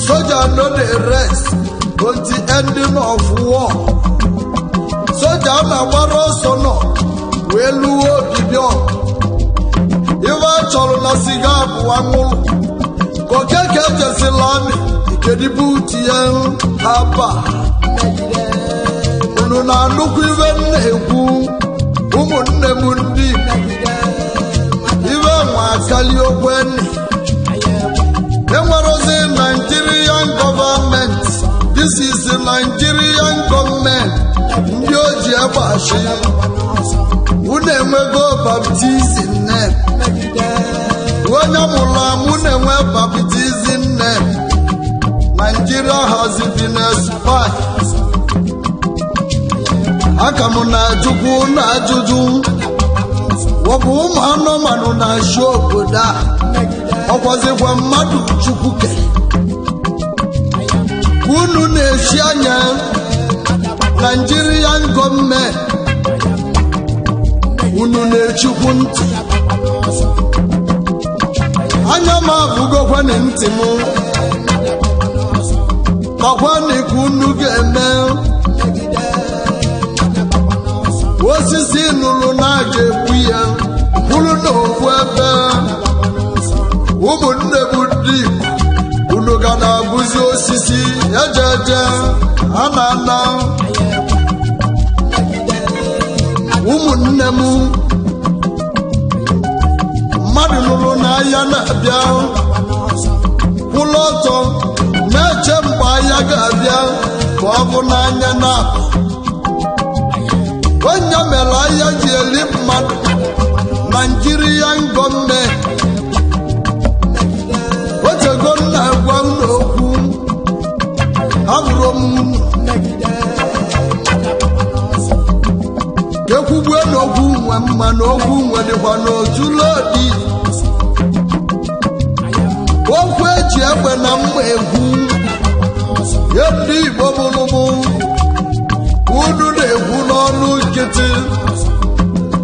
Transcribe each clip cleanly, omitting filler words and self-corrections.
Soldier no dey rest until ending of war. Soldier na gbara ọsọ nọ wee lụọ obibịọ. Ife chọrọ na siga bụ anwụrụ. Kokeke jesila amị ikedibu tie haba. Unu na-anụkwu ife m na-ekwu ụmụnne m ndị ife nwa akali okwenni. Enwerozi Nigerian government. This is the Nigerian government. Ndị oji egbe achị. Unu enwego baptizim name. Onye mụrụ amụ na-enwe baptizim name. Nigeria has been expired. Aka m na-ajụkwu na-ajụjụ. Wọbụ ụmụ anụmanụ na-achị obodo a. Ọkwazikwa mmadụ Chukwu kere. Unu na-echi anya Nigerian government. Unu na-echukwu ntị. Anya m abụgokwa na ntị m. Ọkwani ka unu ga-eme. Osisi nụrụ na-aga ekwu ya kwuru n'ofu ebe. Ụmụnne m ndị Igbo unu ga na-abụzi osisi ejeje a na-ana. Ụmụnne m mmadụ nụrụ n'ahịa na-abịa kwụrụ ọtọ na-eche mgbe ahịa ga-abịa ka ọ bụ n'anya na-abụ. Onye mere ahịa ji eli mmadụ Nigerian gọọmenti. Otego nna gwa m n'okwu abụrụ m unu ekwugbue n'okwu nwe mma na okwu nwe dịkwa n'otu lodi. Okwu eji egbe na mma egwu ye ndị Igbo bụrụbụ unu na-egwu n'ọnụ nkịtị.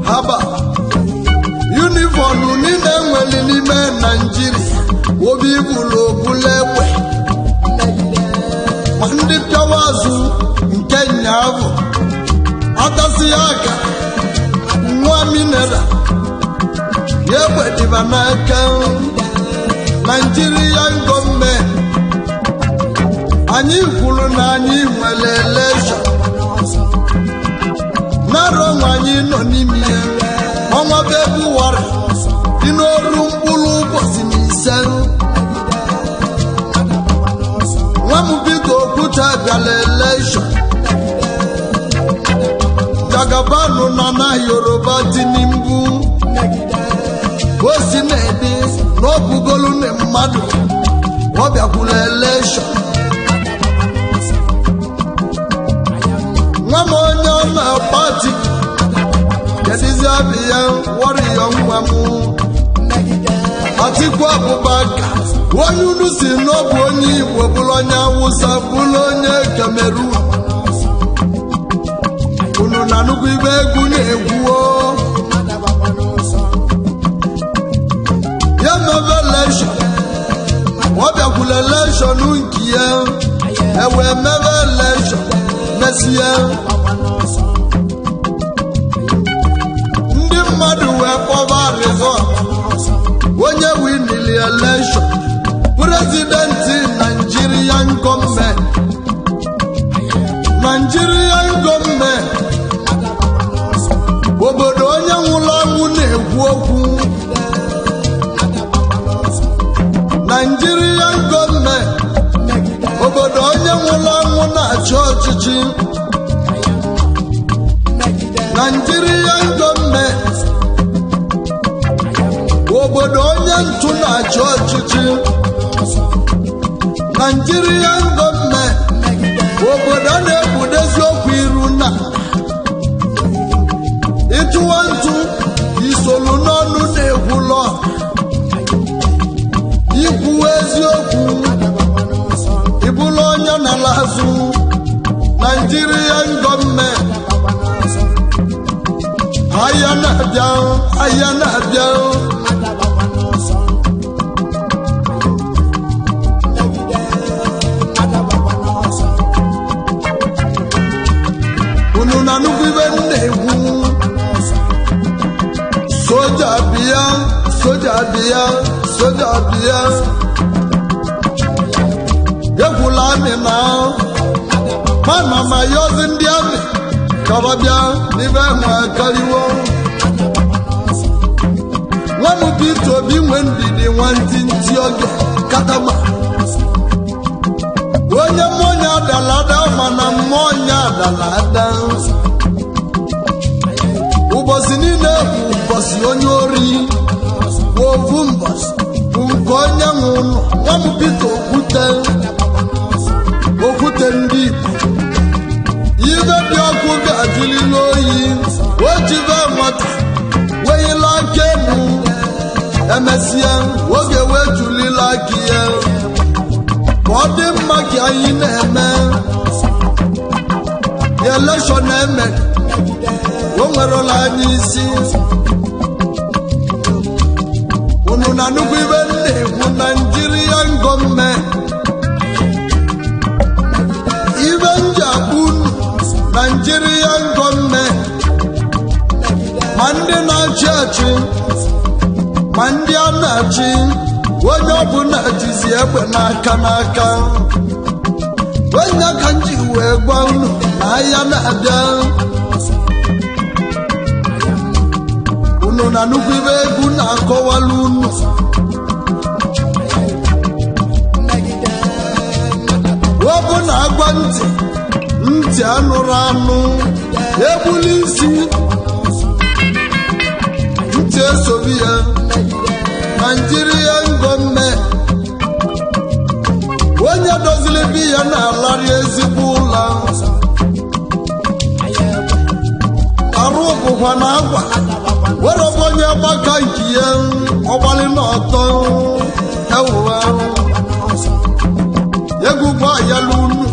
Haba yunifọmụ niile nwere n'ime Naijiria obi bụrụ obula egbe. Ma ndị pịawa azụ nke nyaahụ atasi ya aka nwa minera ya egbe dịba n'aka. Nigerian gọọmenti anyị kwuru na anyị nwere elekshọn narọ nwa anyị nọ n'ime ya ọnwa Febụwarị dị n'oru mkpụrụ ụbọchị na ise. Nwa m biko Okwuta bịara elekshọn. Jagabanụ na Yoruba Tinubu o si na-ede n'obugolu na mmadụ ọ bịakwuru elekshọn. Nwa m onye ọ na-pati kedizi abịa warịọ nwa m Atiku Abubakar. Onye unu si n'ọbụ onye Igbo bụrụ onye Awụsa bụrụ onye Cameroon. Unu na nnukwu ibe egwu na-egwu ya mebe elekshọn. Ọ bịakwuru elekshọn nke ya ewee mebe elekshọn mesie. Ndị mmadụ wee kpọba rizọt onye winili elekshọn prezidenti Nigerian gọọmenti. Nigerian gọọmenti obodo onye nwụrụ anwụ na-ekwu okwu. Nigerian gọọmenti obodo onye nwụrụ anwụ na-achị ọchịchị. Nigerian gọọmenti obodo onye ntụ na-achị ọchịchị. Nigerian gọọmenti obodo na-ekwudezi okwu iru na ịtụwa ntụ isolu n'ọnụ na-ekwulọ ikwu eziokwu ịbụrụ onye n'ala azụ. Nigerian gọọmenti ahịa na-abịa amị na mana ma yozi ndị amị kababịa n'ibe nwa kariwo nwa m Peter Obi nwe ndidi nwantịntị oge katama onye mmụọ adalada mana mmụọ adalada ụbọchị niile bụ ụbọchị onye ori ovu mbọchị bụ nke onye nwe ụlọ nwa m Peter Okwute ndị Igbo ibe dị ọkụ ga-ajụlili oyi o jibe nwata wenyela aka elu emesịa oge wee julila aka ya ka ọ dị mma ka anyị na-eme ya elekshọn eme o nwerela anyị isi unu na nnukwu ibe na-ekwu Nigerian gọọmenti ibe nji akpụ unu Nigerian gọọmenti ma ndị na-achị achị ma ndị a na-achị onye ọbụla jizi egbe n'aka onye aka nji wee gwa unu na ahịa na-abịa unu na nnukwu ibe egwu na-akọwala unu ọ bụ na agwa ntị anụrụ anụ egbuli isi ntị esobi ya Nigerian gọọmenti onye dozili bi ya na-alarị ezigbo ụlọ arụ bụkwa na agwa were bụ onye gbaka nke ya ọgbalị n'ọtọ ewuwe egwugwu ayala unu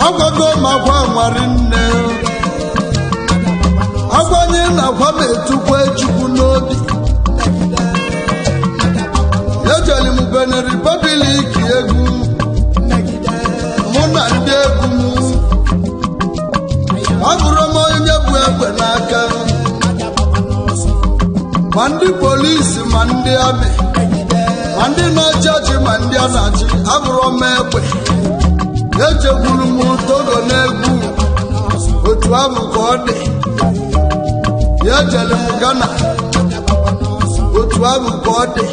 agwago makwa nwari nne agwanye na-agwa m etukwa Chukwu n'obi ejeli m Benin Republic egwu mụ na ndị egwu m abụrụ m onye bụ egbe n'aka ma ndị polisi ma ndị amị ma ndị na-achị achị ma ndị a na-achị abụrụ m egbe echegburu m Togo n'egwu otu ahụ ka ọ dị ya ejele m Ghana otu ahụ ka ọ dị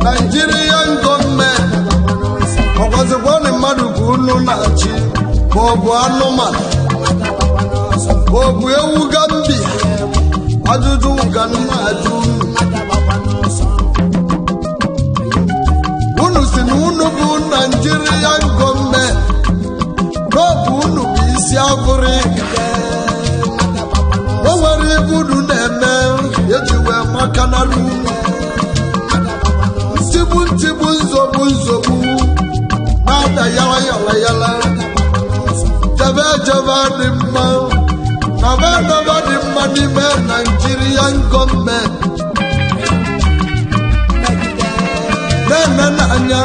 Nigerian gọọmenti ọgwazikwa na mmadụ bụ unu na-achị ma ọ bụ anụmanụ ma ọ bụ ewu Gambia ajụjụ ka nna ajụ unu si na unu bụ Nigerian gọọmenti n'ọbụ unu bụ isi Afrịka o nwere ibe unu na-eme eji wee makanara unu ntigbu nzogbu na-ada yala jebe dị mma naba dị mma n'ime Nigerian gọọmenti na-eme n'anya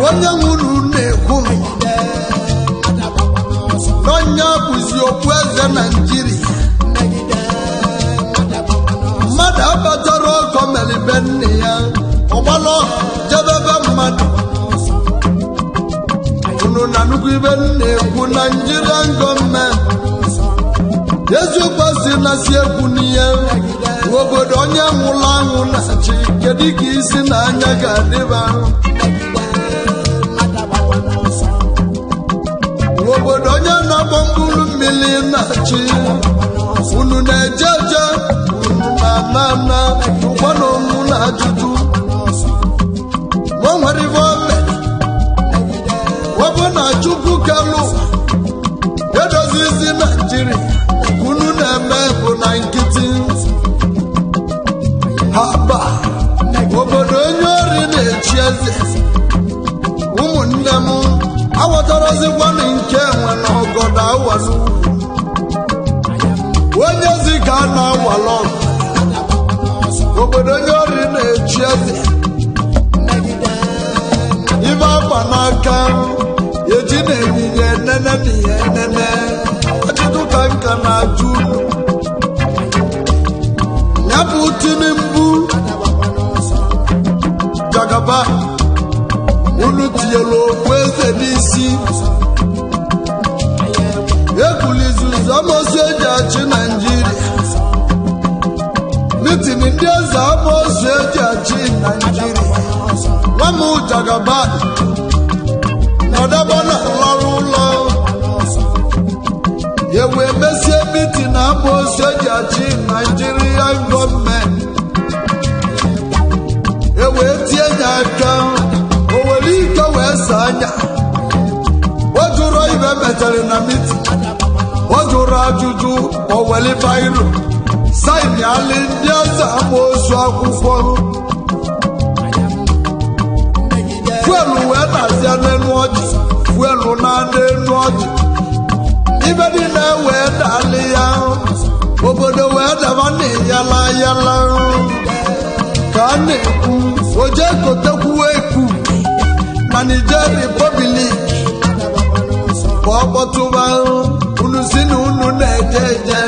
onye nwuru na-ekwu n'onye bụzi okpu eze Naijiria mmadụ abatara ọkọ melibe nne ya ọgbalọ jedebe mmadụ unu na nnukwu ibe na-ekwu Nigerian gọọmenti eziokwu si na si ekwu n'ihe obodo onye nwụrụ anwụ na-achị kedu ka isi na anya ga-adịba obodo onye na-agba mkpụrụ mmiri na-achị unu na-eje unu na ụgbọna onwu na ajụjụ ma o nwere ibe ome ọ bụ na Chukwu kelu edozi isi Naijiria unu na-eme bụ na nkịtị haba obodo onye ori na-echi eze ụmụnne m aghọtarazikwana nke enwe na ọgọdọ awa n'ugwu onye zi ka a na-awala obodo onye ori na-echi eze ibe agba n'aka eji na-ehihie enene na ihe enene ajụjụ ka nka na-ajụ ya bụ Tinubu Jagaba unu tinyere okwu eze n'isi ekwulizuzu amosu eji achị Naijiria mitin ndị eze amosu eji achị Naijiria nwamu Jagaba nọdaba na lọrụ ụlọ ewe mesie mitin amosu eji achị Naijiria gọọmenti ewe tie nya aka owere ike wee saa anya o jụrụ ibe metere na mitin o jụrụ ajụjụ oweli bairo saini alị ndị eze amosu akwụkwọ fuelu wee nazia n'enu ọjị fuelu na n'enu ọjị ibe niile wee dalị ya obodo wee daba na yala yala ka a na-ekwu oje kotekwuo ekwu na Niger Republic ka ọ kpọtụba unu si na unu na-eje eje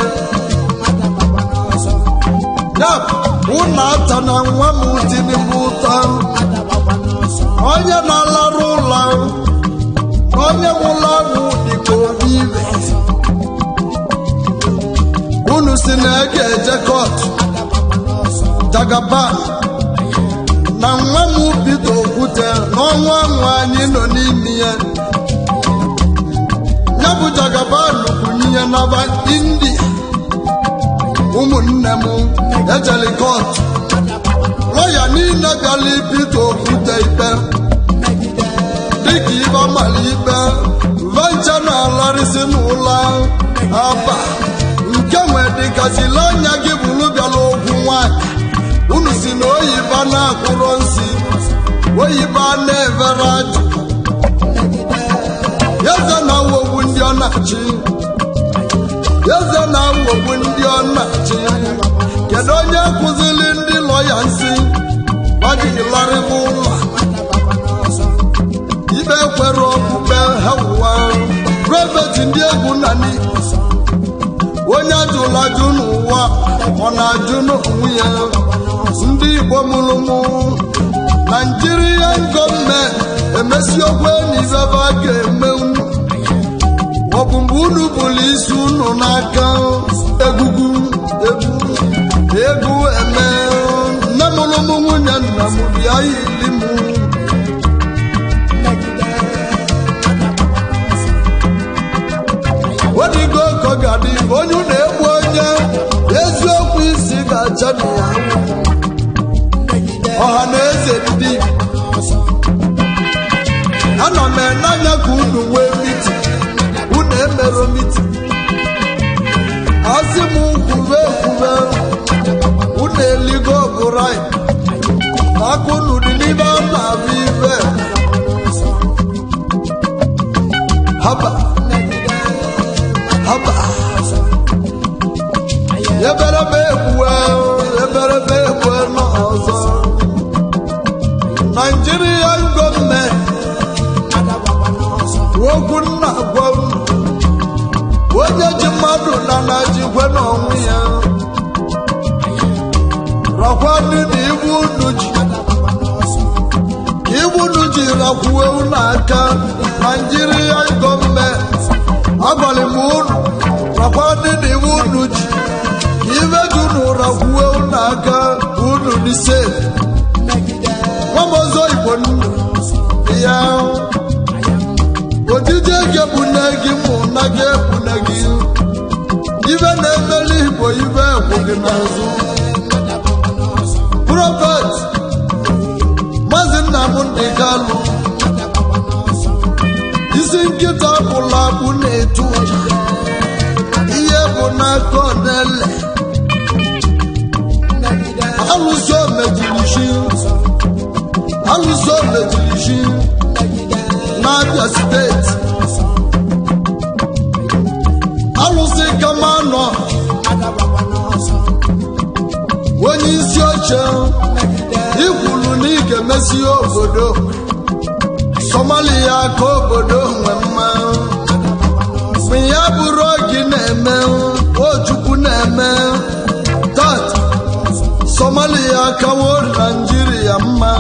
ya unu ata na nwa m Tinubu ụtọ onye na-alarụ ụlọ na onye nwụrụ anwụ dịka obi ibe unu si na ege eje kọtụ Jagaba na nwa m Peter Okwute n'ọnwa anwụ anyị nọ n'ime ya ya bụ Jagaba lukwunye n'aba India ụmụnne m ejeli kọtụ lọya niile bịala Peter Okwute ikpe dịka ibe amala ikpe vencha na alarịsị n'ụlọ aba nke nwe dịgazila anya gị bụrụ bịala okwu nwanyị unu si na oyiba na-akwụrọ nsi oyiba na-evere ajụ eze na-awogbu ndị ọ na-achị eze na-awogbu ndị ọ na-achị kedu onye kụziri ndị lọya nsi gbajilarịba ụlọ ibe kwere okpukpe ha ụwa priveti ndị egwu na onye ajụla ajụ n'ụwa ọ na-ajụ n'onwe ya ndị Igbo mụrụ mụ Nigeria gọọmenti emesi okwe n'izaba ga-eme unu ọ bụ mgbe unu bụrụ isi unu n'aka egwu eme nne mụrụ m nwunye nna m bịa yili m odigo ka ọ ga-adị onye na-egbu onye eziokwu isi ga-acha na ya ọha na eze ndị ana m enanya ka unu nwee mitin unu emero mitin asị m kwube ekwube unu eligo ọbụrai aka unu dị n'ibe a na-abụ ibe haba eberebe ekwue n'ọzọ Nigeria gọọmenti okwu nna gwa onye ji mmadụ na na-ajikwe n'onwe ya rakwa ndị na ibu unu ji rakwuo unu aka Nigeria gọọmenti agbalị m unu rakwa ndị na ibu unu ji ibe ji unu rakwuo unu aka unu dị safe nwamozo Igbo nnu ya ojije ga-ebune gị mụ na ga-ebune gị ibe na-emeli Igbo ibe ekwu gị n'azụ Prophet Maazị Nnamdi Kanu isi nkịta bụla bụ na-etu ihe bụ n'aka ọ na-ele alụso mejiri shi n'Abia steeti alụsị kama nọ onye isi oche ikwulu na ị ga-emesi obodo Somalia ka obodo nwe mma mgbe ya bụrụ gị na-eme Ojukwu na-eme tat Somalia kawo Nigeria mma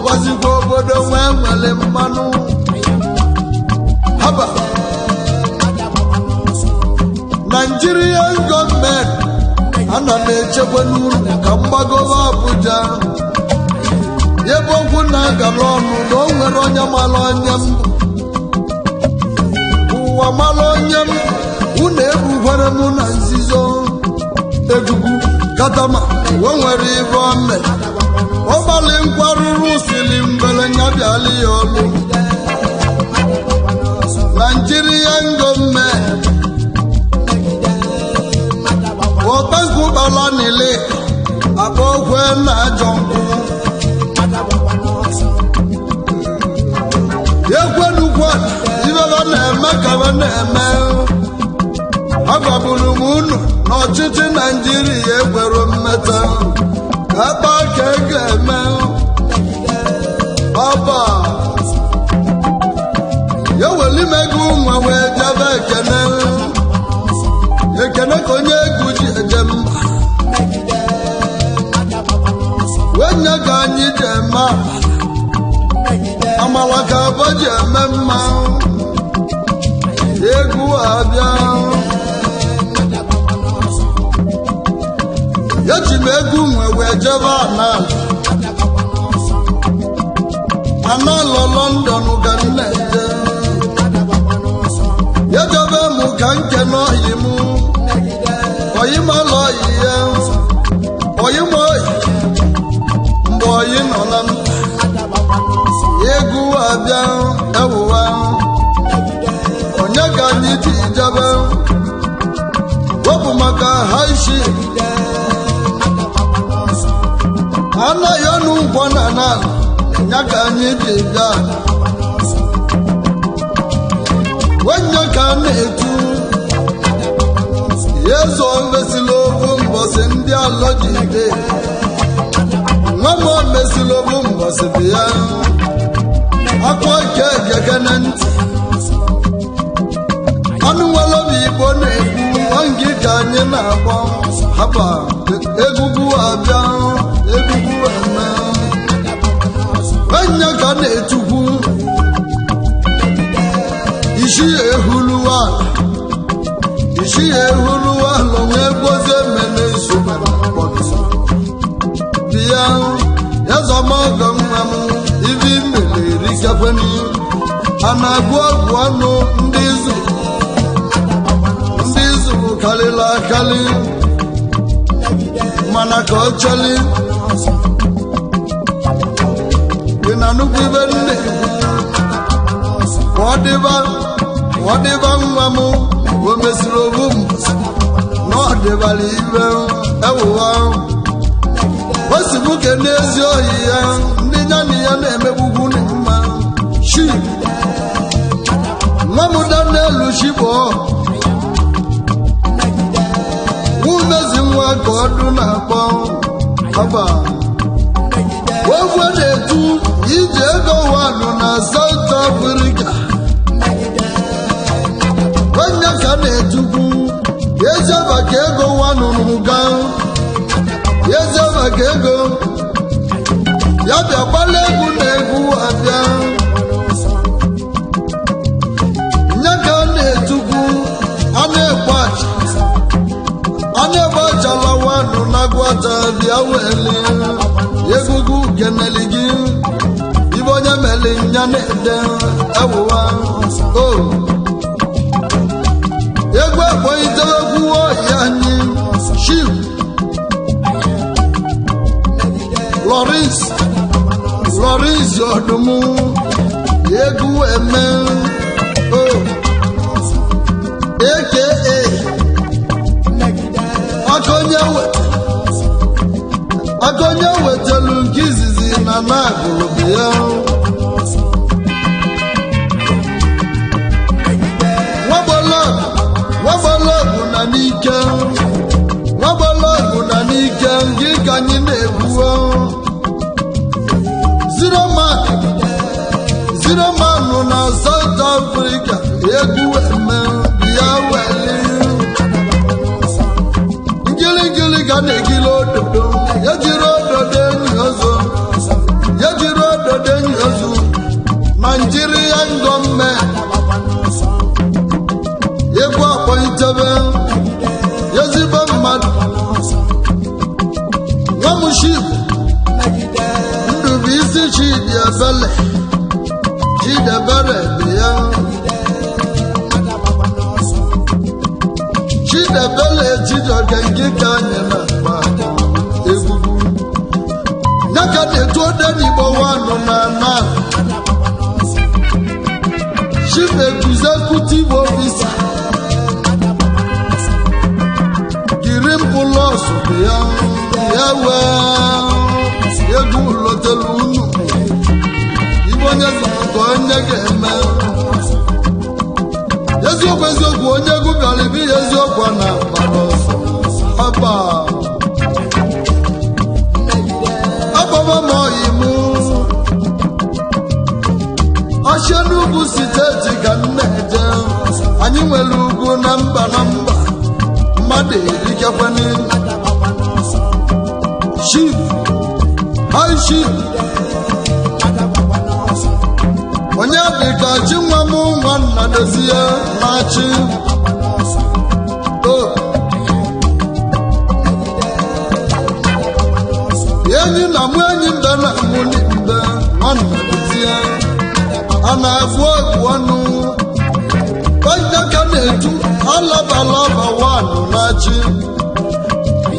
ọkwazikwa obodo nwere mmanụ haba Nigerian gọọmenti ana na-echekwa n'uru ka mgbagoba Abuja ebe okwu na-agala ọnụ na o nwere onye mara onye mbụ ụwa mara onye mbụ unu ebukwara m na nzizo egugu katama o nwere ibe ome ọgbalị nkwarụrụ sili mgbele nya bịala ya ọlụ Nigerian gọọmenti ọtankwu gbala n'ile akpa okwe na ajọ nkwu ekwenukwa ibeba na-eme ka ba na-eme agwaburu m unu n'ọchịchị Naijiria ekwere mmeta ebe ka e ga-eme ọba ya welimego nwa wee jebe ekene ka onye egwu ji eje mba wenye ka anyị ji eme amala ka abọ ji eme mma egwu abịa ya ji m egwu nwe wee jebe analọ London ga nne ya jebe mụ ka nke n'oyi mụ oyi malụ oyi ya oyi ma oyi mgbe oyi nọ na egwu abịa ewuwa onye ka anyị ji jebe wepụ maka haishi anaghị ọnụ ngwọ na n'ala ya ka anyị ji bịa wenye ka a na-etu yezo mesịla obu mbọsị ndị alọjide nwa m mesịla obu mbọsị bịa akwa ike egege na ntị anụ nwere obi Igbo na-egwu nwangi ka anyị na-akpọ haba egwugwu abịa egwugwu eme wenye ka a na-etukwu isi ehuluwa isi ehuluwa lonwe gbozie mene nsogbu bịa yazọmọgọ nwa m ibi mere erikekweni a na-agụ ọgwụ ọnụ ndị zuru karịrị akarị mana ka ọ chọli dị na nnukwu ibe nne ka ọ dịba nwa m o mesiri obu m na ọ dịbara ibe ewuwa osibuke n'ezi ohi ya ndị ya na ya na-emegbugwu mma shi nwa m Daniel Shigbo umezi nwa ka ọdụ na-akpọ haba ogwe na-etu iji ego wanụ na South Africa onye ka na-etukwu ezeba ka ego wanụ n'ụga ezeba ka ego ya bịa gbala egwu na egwu abịa nye ka a na-etukwu a na-egbu achala wanụ na gwata bịa weli egwugwu keneli gị ibe onye meli nya na-ede ewuwa o egwu ekpoitewekwuo ya anyị Chief Lawrence Odum egwu eme o aka akonye wetelu nke izizi na na-agụrụ ya nwagbologu na n'ike nke ka anyị na-ebuo zero man na South Africa egwu eme ya weli ngili ga na-egili ododo ya jiri ododo enyi ọzọ ya jiri ododo Ship Ndubisi Chidebele Chidebele bịa Chidebele Chijoke nke ka anyị na-akpa egwugwu nyaka na-etu odenigbo nwanụ na na Chief Executive Officer Girimpulos bịa ewe egwu lotelu unu ibe onye zụta onye ga-eme eziokwu onye egwu bịara ibe ihe eziokwu na gbara ọsọ aba ababa m oyi mụ ọchịa n'ugwu steeti ka nneje anyị nwere ugwu na mba mmadụ erikekwana Chief High Chief onye dịka chi nwa m nwanna dozie na-achị enyi na mụ enyi mbe na mụ mbe nwanna dozie a na-afụ egwu ọnụ onye ka na-etu alaba nwanụ na-achị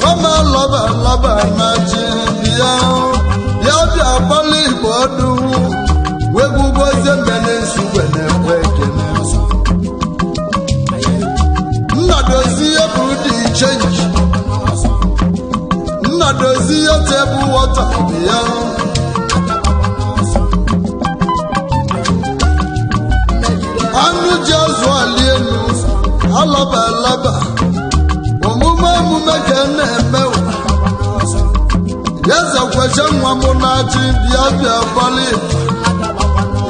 Mama laba na ji bịa bịa gbalị Igbo ọdụ wegbugozie mbele nsugbe na-ekwe ekele Nnadozie bụ dị change Nnadozie tebụl wọta bịa anụ ji azụ ali elu alaba omume ka na-eme Yeze kweche nwa m na-achị bịa gbalị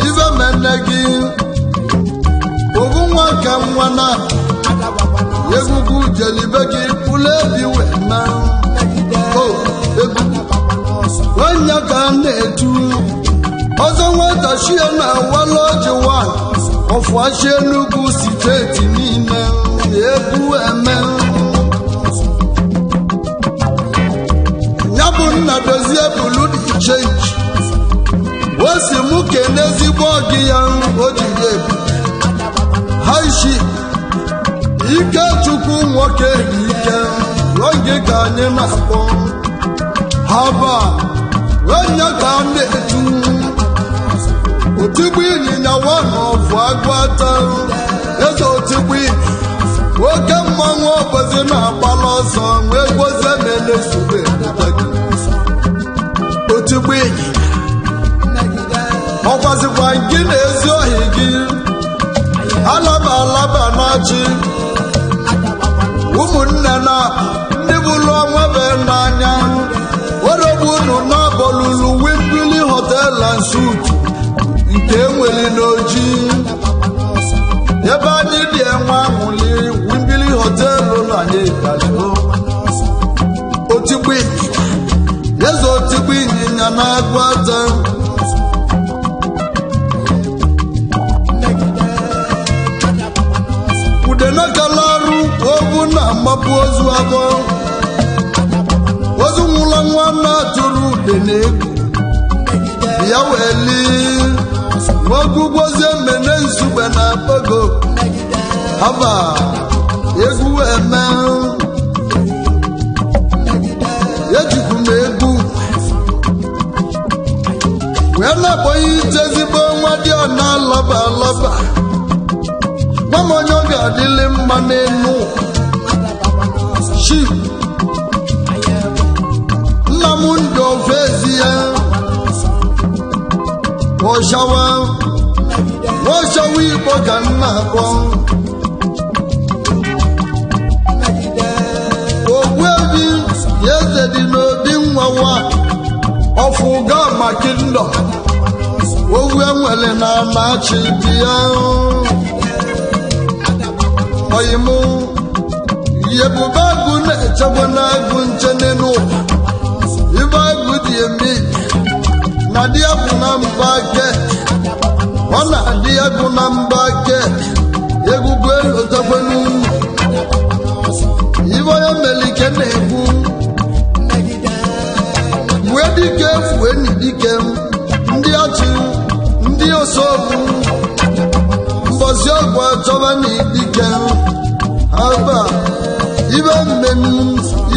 ibe mene gị obu nwa ka nwa na egwugwu jelibe gị pụlụ ebi wee na onye ka na-etu ọzọ nweta shie na wala ọjị wan ọfụachi Enugu steeti niile egwu eme bụ Nnadozie bụlụ dị change osi mụ kene ezigbo ọgị ya o jiri ebi High Chief Ikechukwu nwoke ike oge ka anyị na-akpọ haba onye ka a na-etu otigbu ịnyịnya nwana ọfụ agwata eze otigbu oke mmanwụ ọbọzi na-agbala ọsọ wee gwozie na-elesube otigbu ịnyịnya ọkwazikwa gị na ezi ohi gị alaba na-achị ụmụnne na ndị bụlụ onwebe n'anya werogbu unu na-abọlulu Wimbili Hotel and Suites nke enweli n'oji ebe anyị dị enwe ahụli Wimbili Hotel ụlọ anyị ịkalio otigbu ịnyịnya eze otigbu ịnyịnya na-agụ ata udenekalarụ ogu na-agbapụ ozu abụọ ozu nwụla nwa na-atụrụ ude na-egwu ya weli ogugwozie mmene nsugbe na pogo haba egwu eme ejikwu m egwu wee na-akpọghị ije ezigbo nwa dị ọ na-alaba gwa onye ọ ga-adịlị mma n'enu Chief Nnamdị Ofezi ya Oshawa Igbo ka nna akpọ Ogbuebi eze dị n'obi nwawa ọfụga maka ndọ owu enwere na na-achị dị ya oyimu yebube agụ na-echekwa n'agụ nche n'ụwa ibe agụ dị eme na dị agụ na mba get ọ na-adị agụ na mba get egwugwu elotekwe n'ụlọ ibe onye melike na-egwu fue dike fue ni dike ndị ọchị ndị osobu mbọsị ọgwụ achọba na dike aba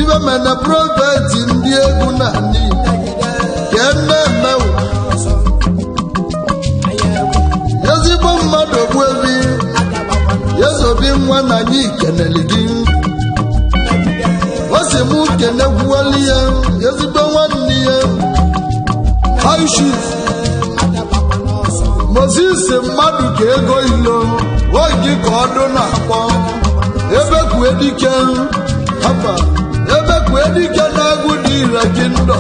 ibe mena prọfeti ndị egwu na ndị ka eme ezigbo mmadụ bụ ebi yezobi nwa na anyị keneli gị o si mụ kenekwuwali ya ezigbo nwanne ya aishi Moses mmadụ ka ego ilo oge ka ọdụ na-akpọ ebekwe dike hapa ebekwe dike na-agụ dị ire gị ndọ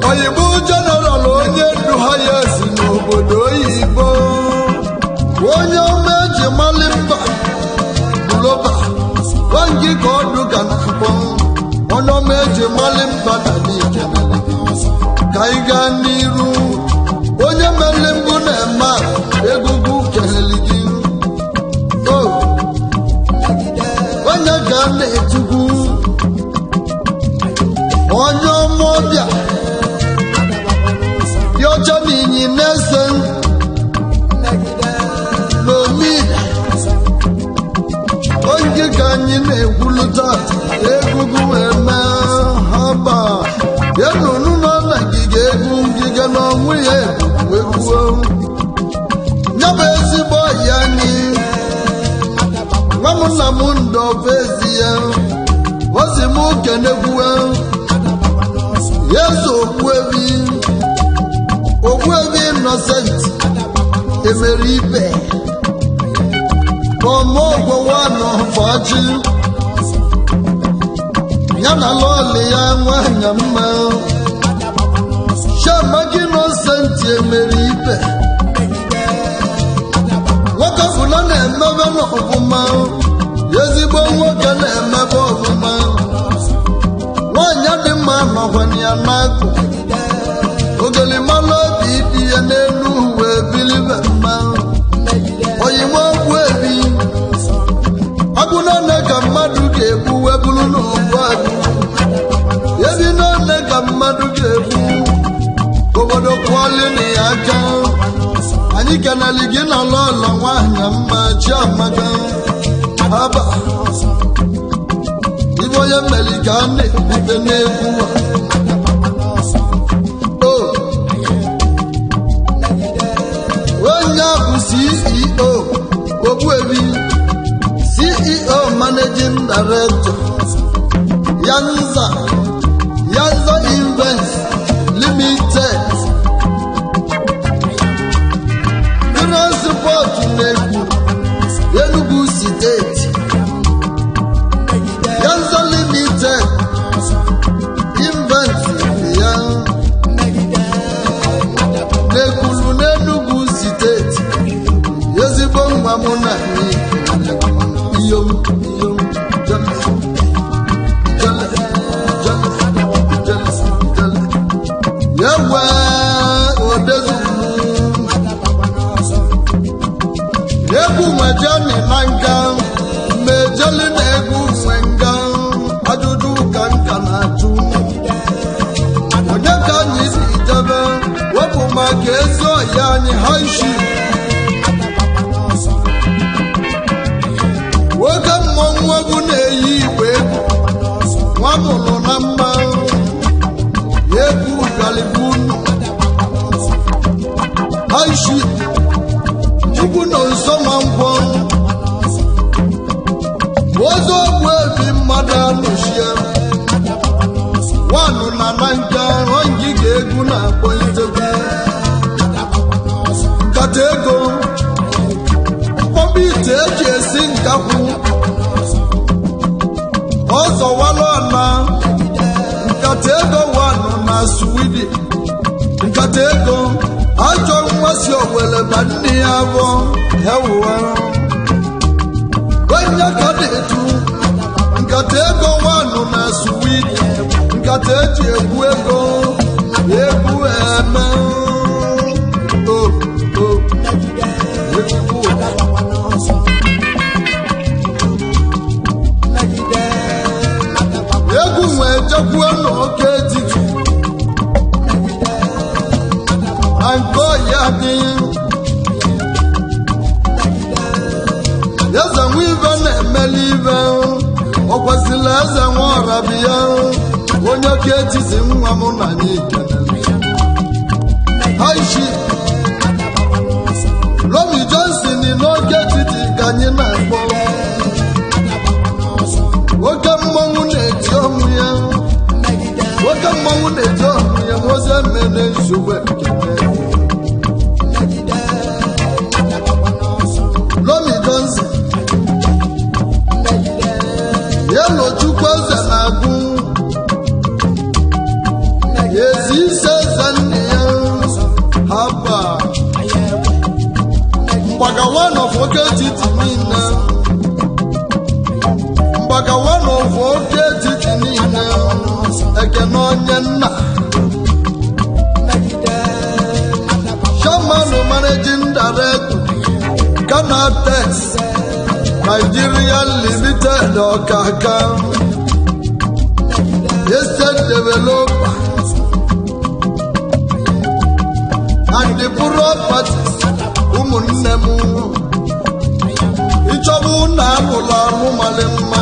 oyibo jeneral onye ndu ha ya si n'obodo oyibo onye ọma eji mali mba buloba oge ka ọdụ ga na-akpọ onye ọma eji mali mba na n'ike ka ị gaa n'iru onye mere mbụ na-eme egwugwu keleli gị onye ga na-etigwu onye ọma ọbịa dị ọcha na inyi na-ese n'omida onye ka anyị na-ekwuluta egwugwu eme haba ya nụnụ nọ na ngige egwu ngige n'ọnwụ ya egwuo ya bụ ezigbo ọyị anyị nwa m nna m ndụ ọbụ ezi ya ozi m kenegwuo ya zo ogbuebi Innocent emere ibe ọmọgwọwa n'ọfọjị ya na lọọlị ya nwanyị mma Chiamaka Innocent emere ibe nwoke fụna na-emebe n'ọfụma ezigbo nwoke na-emebe ọfụma nwanyị dị mma nọkwanye ya n'akụ ogelimalụ obi dị ya n'elu uwe bilibe mma oyimo ogwu ebi ọbụ nne ka mmadụ ga-ebu webulu n'ụgbọ agụ ebi nne ka mmadụ ga-ebu obodo kwọli na ya aka anyị kenali gị na lọlọ nwanyị mma Chiamaka haba ibe onye mmeli ka a na-ebute n'egwu onye bụ CEO Ogbuebi CEO Managing Director Yanza Invest Limited Transport n'egwu Enugu State Yanza Limited Invest ya n'ekwulu n'Enugu State ezigbo nwa mụ na iyom yewe odezu egwu nwejeni na nga mejeli na egwu nwe nga ajụjụ ka nka na-ajụ onye ka anyị si jebe wepụ maka ezi ọhịa anyị ha isi nwoke mmọnwụ egwu na-eyi igwe egwu nwa mụrụ na mma egwu galibunu ha isi chukwu na nso ma ngwọ ozo Ogbuebi mmadụ anụchie nwanụ na nka onye ga-egwu na-akpọ itegwu nkata ego ite eji esi nkakwu ọzọwalọna nkata ego wanụ na Sweden nkata ego ajọ mmasị Owere ba nne ya abụọ hewụwa onye ka na-etu nkata ego wanụ na Sweden nkata eji egwu ego egwu eme egwu nwee jekwuo n'oke dị eze nwa ọrabịa onye ka etiti nwa m na anyị kenere haishi Lomi Johnson n'oge etiti ka anyị na-akpọ oke mmanwụ na-eti ọmụ ya oke mmanwụ na-eti ọmụ ya nwoze mene nsogbu Lomi Johnson yelo chukwu eze na-agụ ezi ise eze nne ya haba Mbagawa of oke etiti niile Mbagawa of oke etiti niile ekene onye nna Chairman Managing Director Canatex Nigeria Limited Okaka Estate Developer and the properties ụmụnne m ịchọba ụlọ alụlụ alụ mara mma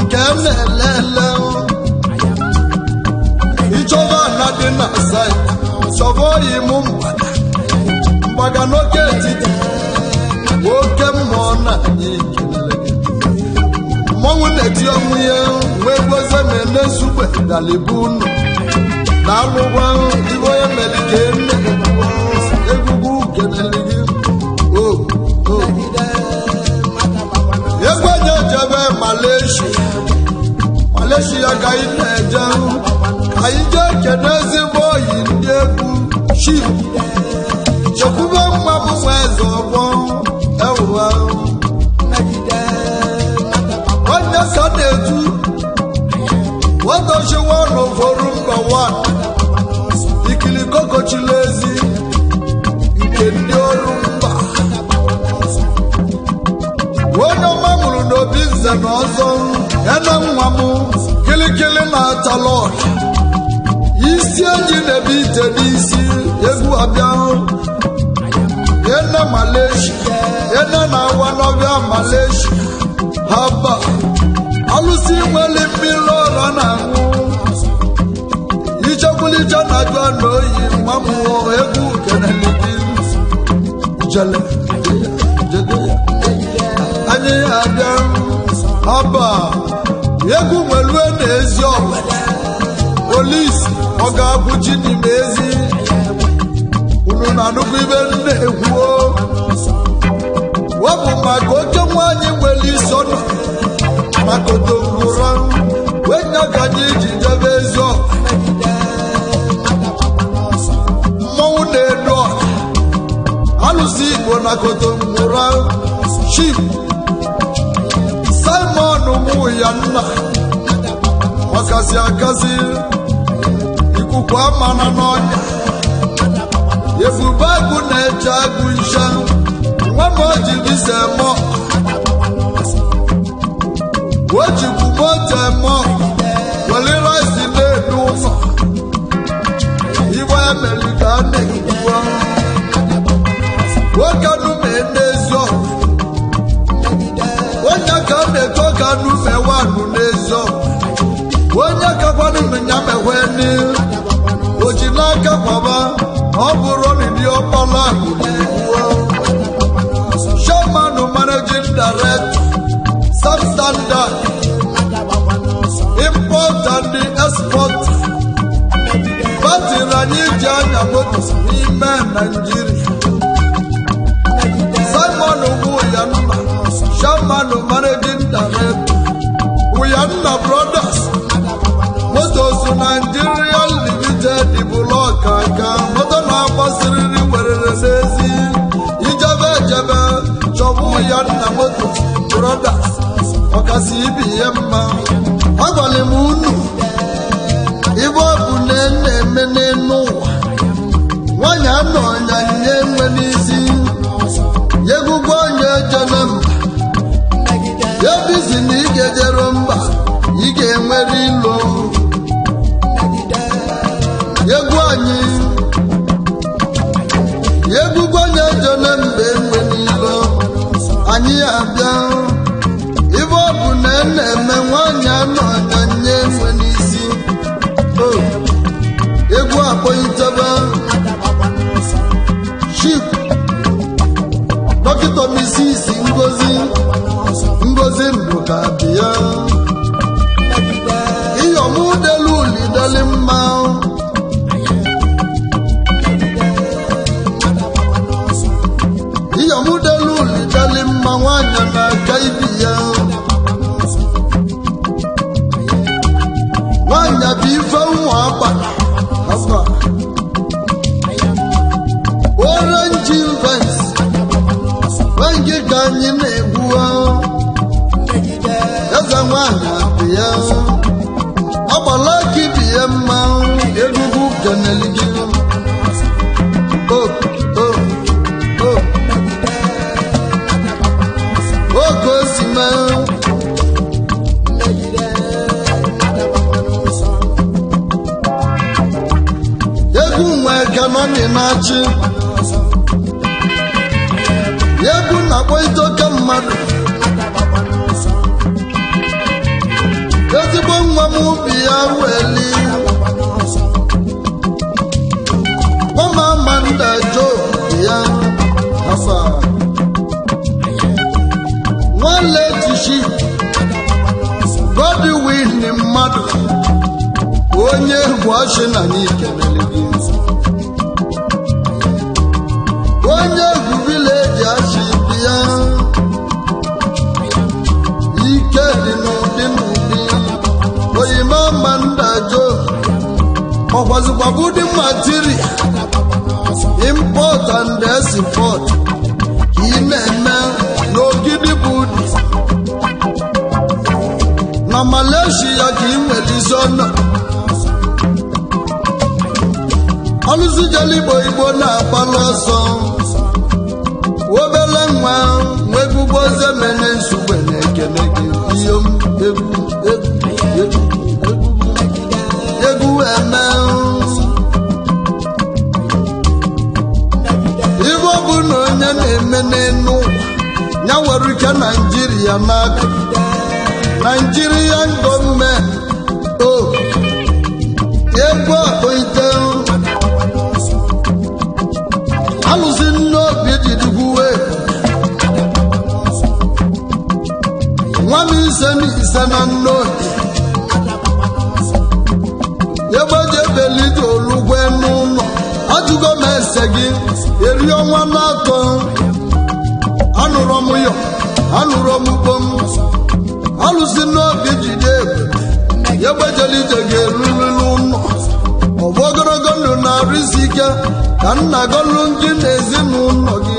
nke m na-elele ịchọba ana dị na saịtị chọba oyi m mgbaga n'oke etiti oke mmụọ na anyị kelere gị mmọnwụ na-eti ọnwụ ya wee gozie ma na-esugbe dalibu unu na alụgwa ibe onye mere ka eme egwugwu kelere gị egwu onye jebe Malaysia ka anyị na-eje anyị jee kene ezigbo oyi ndị egwu chief chekwube mma m nwa eze ọgbọ ewuwa onye ka na-etu wetochiwa n'ụfọdụ mba wa ikili kokochila ezi nke ndị ọrụ mba onye ọma mụrụ n'obi nze na ọzọ ene nwa m kilikili na-atalụ ọha isi enyi na-ebe ite n'isi egwu abịa ene Malaysia ene na-awa n'ọbịa Malaysia haba alụsị nwere mmiri ọra na-aṅụ ichekwulicha na jụọ na oyi nwa m egwu keneliki jele anyị abịa haba egwu nwelue n'ezi ọbụla polisi ọ ga-abụchi n'ime ezi unu na-anụkwu ibe nne egwuo wepụ maka oke nwaanyị nwere iso nọ maka otongwụra wenya ka anyị ji jebe ezi ọbụla mmọnwụ na-edu ọha alụsị Igbo na kotongwụra chief Simon mụ ya nna makasị akasị ikuku amana n'ọnya ebube agụ na-eche agụ isha nwa m ojiri se mọ ojikwu moto mọ were rice na-edu ụlọ iwe emeri ka a na-ekwuwa nwoke nume n'ezi ọhụ onye ka a na-eto ka nume wanụ n'ezi ọhụ onye kakwanụ ya mehwe ni oji n'aka kwaba ọ bụrụ n'ịdị ọkpọla ahụ na-egbuo Chairman Managing Director Sam Standard Import and Export batịrị anyị ji anya moto n'ime Nigeria Simon Uyanna Chairman Managing Director Uyanna Brothers Motors Nigeria Limited Block aka moto na-agbasiriri werere n'ezi ijebe ejebe chọbụ Uyanna Motors Brothers ọkasị ibi ihe mma agwala m unu ibe ọ bụ na-eme n'elu ụwa nwanyị anọ ọnya nye enwe n'isi egwugwu onye ejele mba ebizi na ị ga-ejere mba ị ga keneli gị oge osime egwu nwe kanoni na-achị egwu na-akpọ itoke mmadụ ezigbo nwa m ubi ya weli mama Amanda Jo ya afa nwale tishi Godwin mmadụ onye egwu ọchị na n'ikenele gị onye egwu vileji achị bịa ike dị n'ụdị n'ụdị oyima Amanda Jo ọkwazikwa building material import and export ka ị na-eme n'ogidi budi na Malaysia ka ị nwere isi ọnụ ọlụsijeli Igbo na-agbalị ọsọ obele nwa nwegugbo zemene nsogbe na-ekene gị ihe egwu eme ibe ọ bụ na onye na-eme n'elu ya nwere ike Naijiria n'aka Nigerian gọọmenti egwu akpọite alụsị n'obi dịdịgwuwe nwa m ise na n'obi egbeji ebelite olugwe n'ụlọ ajụgo m ese gị eri ọnwa n'atọ anụrụ m yọ anụrụ m ugbo m alụsị n'obi jide egbejelije ga-eruru n'ụlọ ọ bụ ogologo ndụ na-arụsi ike ka nna golu ndị n'ezinụlọ gị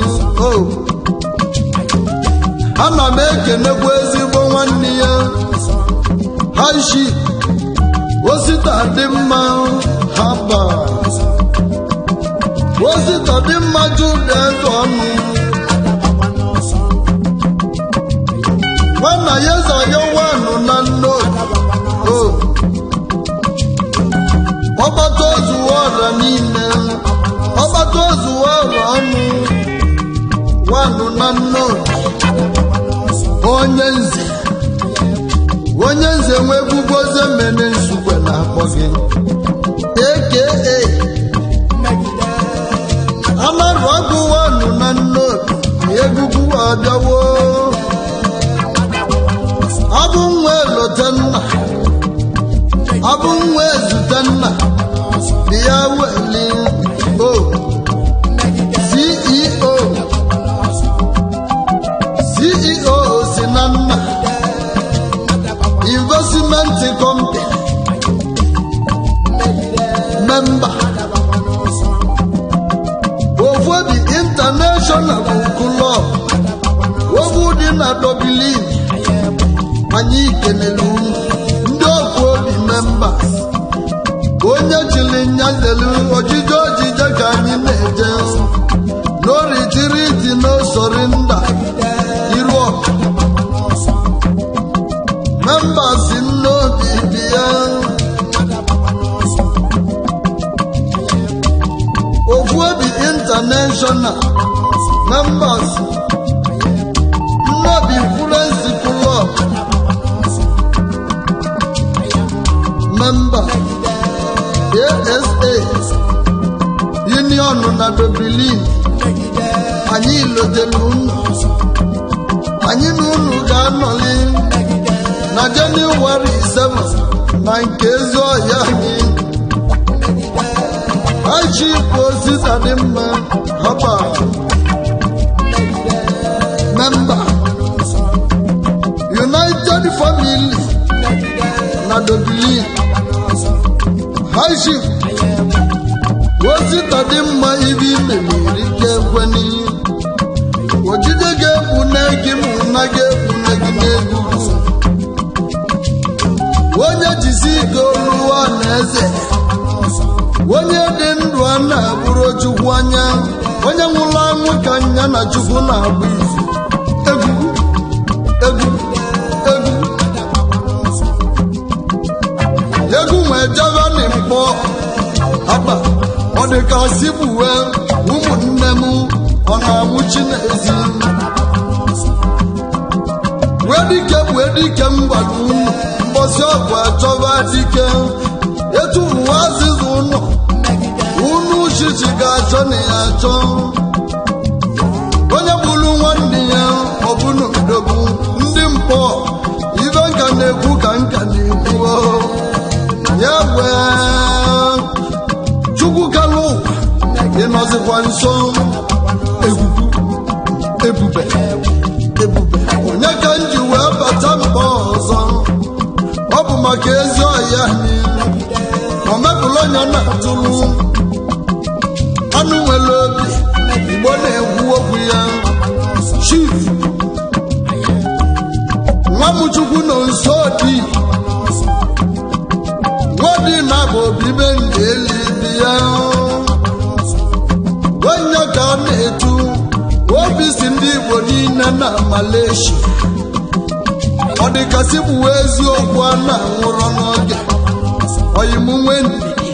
ana m ekenekwa ezigbo nwanne ya hashi osita dị mma haba osita dị mma jude eze ọnụ nwanna ya eze ya wanụ na nnobi ọgbata ozuwa ọra niile ọgbata ozuwa ọra ọnụ wanụ na nnobi onye nze nwe ebubo zemene nsukwe na-akpọ gị aka anarụ agụ wanụ na nnobi egugwu abịawo abụ nwa elote nna abụ nwa ezute nna bịa weli CEO si na nna investment company member Ofobi International Club obu dị na Dublin anyị kenelu ndị ọkụ obi members onye chili nyazelu ojije ka anyị na-eje n'oritiriti n'osorinda iru ọkụ members n'obi bịa Ofobi International members n'obi Influence Club member ASA Union na Dublin anyị lotelu unu anyị na unu ga-anọli na January 7 na nke ezi ọhịa anyị achi osisa dị mma haba member United Family na Dublin Hashim osita dị mma ibi imemiri ike ekweni ojije ga-ekwu n'egi mụ na ga-ekwu n'egi n'egwu onye jisi ike oluwa na eze onye dị ndụ a na-abụrụ Chukwu anya onye nwụrụ anwụ ka nya na Chukwu na-agba izu egwu egwu egwu egwu ma ejebe n'Mkpọ Aba ọ dị ka si gbuwe ụmụnne m ọ na-anwụchi n'ezi wee dike mgbada unu mbọsị ọgwụ achọba dike etu ụwa azịza ụnọ unu chichi ga-achọ na ya achọ onye gburu nwanne ya ọbụnodogbu ndị Mkpọ ibe nka na-ekwu ka nka na-ekwu ya wee Chukwu kalụ ụwa ịnọzikwa nso ebube onye ka m ji wee bata Mkpọ ọzọ ọ bụ maka ezi ọhịa o mepụrụ onye na-atụrụ anụ nwere obi Igbo na-ekwu okwu ya Chief Nwamuchukwu nọ nso dị nwadi na-abụ obibe ndị elibi ya onye ka a na-etu obi si ndị Igbo niile na Malaysia ọ dịkasị bụ eziokwu a na-anwụrọ n'oge oyimnwe ndidi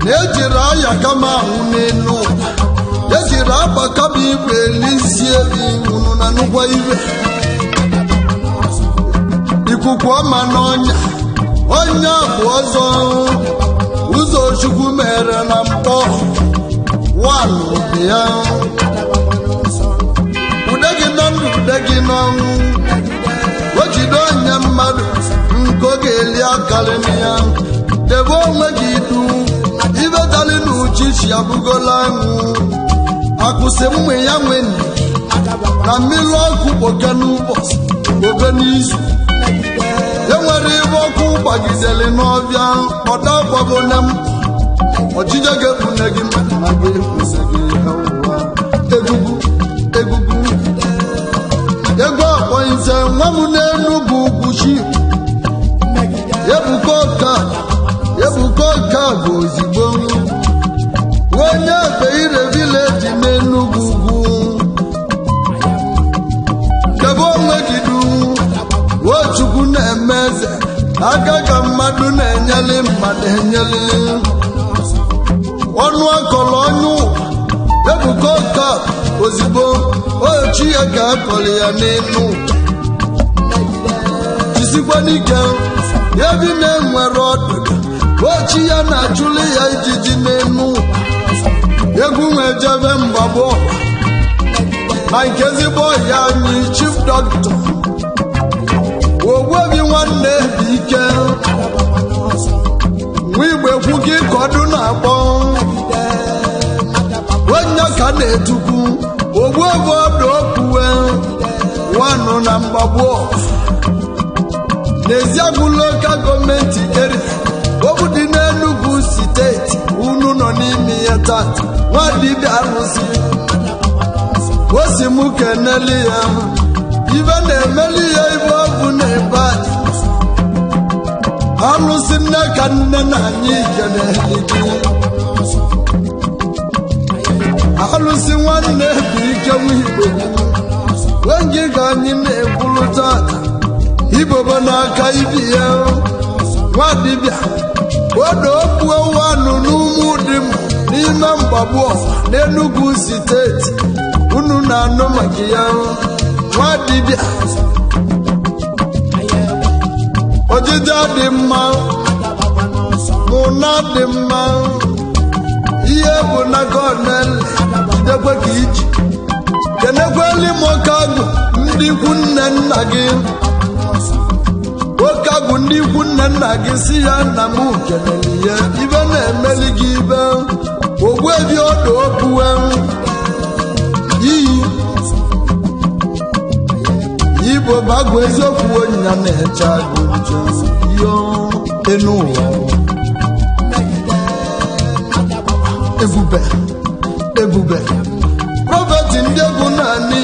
na-ejiri aya kama ahụ n'elu ejiri agba kama igwe elizie ebi unu na nnukwu iwe ikuku ọma n'ọnya onye bụ ọzọ ụzọ Chukwu mere na Mkpọ nwanụ ya ude gị na ndụ ude gị n'ọnwụ o jide onye mmadụ nke ọ ga-eli akarịna ya debe onwe gị du ibe dali na uchichi abụgola aṅụ akụsị mma ya nwe ndidi na mmiri ọkụ kpoke n'ụbọchị obe n'izu enwere ibe ọkụ gbagidere n'ọbịa ọda gbago na m ọchịcha ga-ekpune gị na ga-ekwuse gị egugu ego akpọnze nwa m n'Enugu ugwu chi ebuka ọka bụ ozigbo onye ebe ire vileji n'Enugu ugwu debe onwe gị du Chukwu na-eme eze aka ka mmadụ na-enyeli mmadụ enyeli ọnụ akọrọ ọnụ ebuka ọka ozigbo ochi ya ka akọrọ ya n'elu jisikwa n'ike ya bi na-enwere ọdụdụ ochi ya na-achụli ya ijiji n'elu egwu nwejebe mgbagbo na nke ezigbo ọhịa anyị Chief Doctor Ogwebi nwanne bụ ike nwa Igbo ekwu gị ka ọdụ na-akpọ onye ka na-etukwu ogwebi ọdụ okwuwe nwanụ na mgbagbo n'Eziagụ Local Gọọmenti area obu dị n'Enugu steeti unu nọ n'ime ya tata nwadibịa arụsị o si mụ keneli ya ibe na-emeli ya ibe ọ bụ na-ebe alụsị nne ka nne na anyị keneli gị alụsị nwanne bụ ike nwa Igbo wengi ka anyị na-ekwuru tata ibobo n'aka ibi ya nwadibịa odo okwu wanụ n'ụmụ dị m n'ime mgbagbu n'Enugu steeti unu na-anụ maka ya nwadibịa ojije dị mma mụna dị mma ihe bụ na gọọmenti jidekwe ka iji kenekweli m oke agụ ndị ikwu nne nna gị oke agụ ndị ikwu nne nna gị si ya nna m keleli ya ibe na-emeli gị ibe ogwebi ọdụ okwuwe iyi Igbo bagụ eziokwu onyina na-eche agụ nje yo enu ụwa ebube prọfeti ndị egwu naanị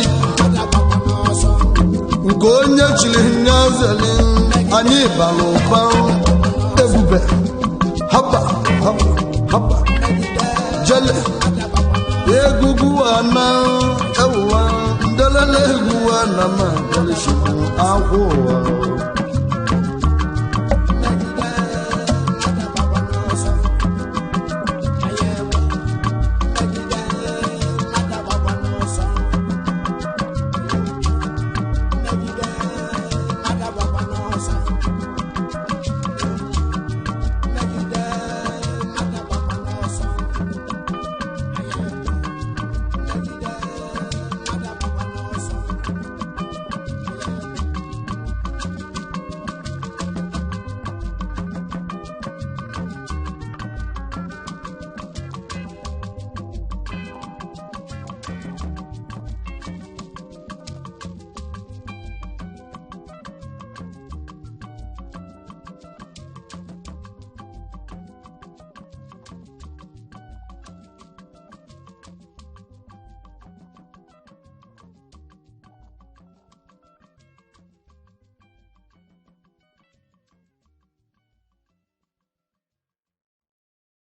nke onye chiri nye zeli anyị bara ụba ebube haba hapa jele egugu ana ewa ndalele egwu ana ma dalishimu akwo